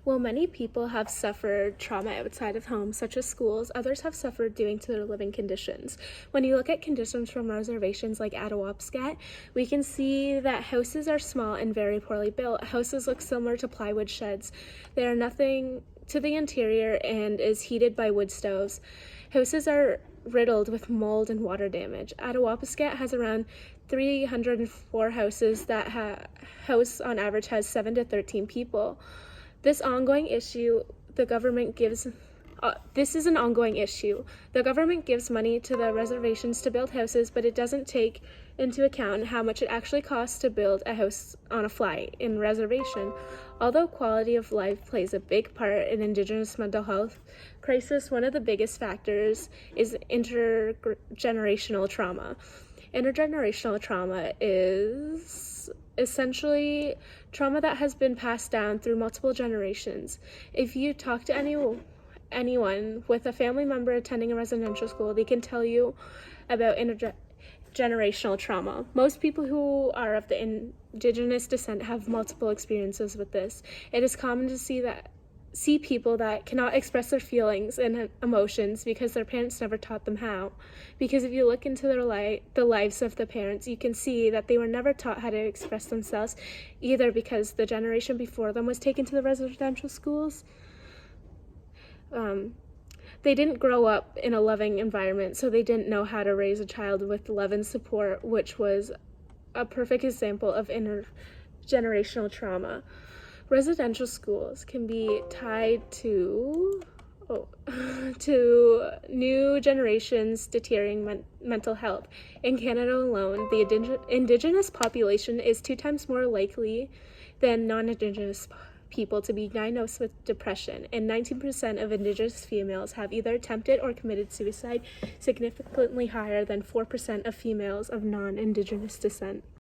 While many people have suffered trauma outside of home, such as schools, others have suffered due to their living conditions. When you look at conditions from reservations like Attawapskat, we can see that houses are small and very poorly built. Houses look similar to plywood sheds. They are nothing to the interior and is heated by wood stoves. Houses are riddled with mold and water damage. Attawapskat has around 304 houses that house on average has 7 to 13 people. This is an ongoing issue. The government gives money to the reservations to build houses, but it doesn't take into account how much it actually costs to build a house on a fly in reservation. Although quality of life plays a big part in Indigenous mental health crisis, one of the biggest factors is intergenerational trauma. Intergenerational trauma is essentially trauma that has been passed down through multiple generations. If you talk to anyone with a family member attending a residential school, they can tell you about intergenerational trauma. Most people who are of the Indigenous descent have multiple experiences with this. It is common to see people that cannot express their feelings and emotions because their parents never taught them how. Because if you look into the lives of the parents, you can see that they were never taught how to express themselves, either because the generation before them was taken to the residential schools. They didn't grow up in a loving environment, so they didn't know how to raise a child with love and support, which was a perfect example of intergenerational trauma. Residential schools can be tied to new generations deteriorating mental health. In Canada alone, the Indigenous population is 2 times more likely than non-Indigenous people to be diagnosed with depression, and 19% of Indigenous females have either attempted or committed suicide, significantly higher than 4% of females of non-Indigenous descent.